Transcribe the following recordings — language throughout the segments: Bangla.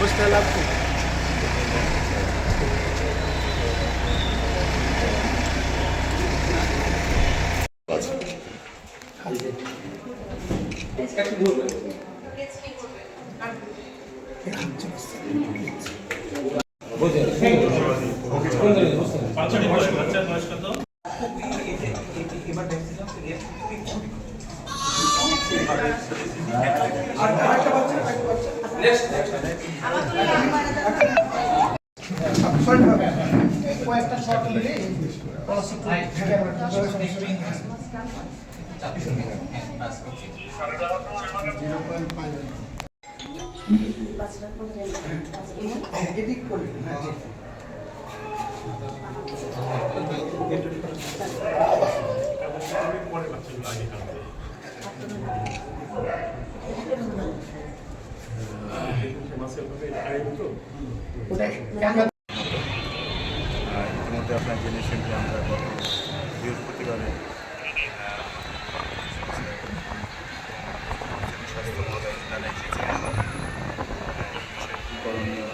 বসতে লাভ কি? কয়েকটা শর্ট নিলে এদিক করে ইতিমধ্যে আপনার জেনেছেন যে আমরা গত বৃহস্পতিবারে স্বাস্থ্য মহোদয় তারা এসেছিলেন করণীয়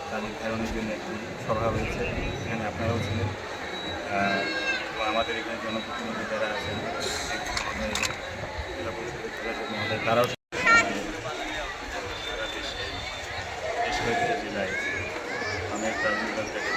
তা নির্ধারণের জন্য একটি সভা হয়েছে, এখানে আপনারাও ছিলেন এবং আমাদের এখানে জনপ্রতিনিধি যারা আছেন জেলা পরিষদের মহোদয় তারাও সারা দেশে বেশ কয়েকটা জেলায় অনেক রাজনীতি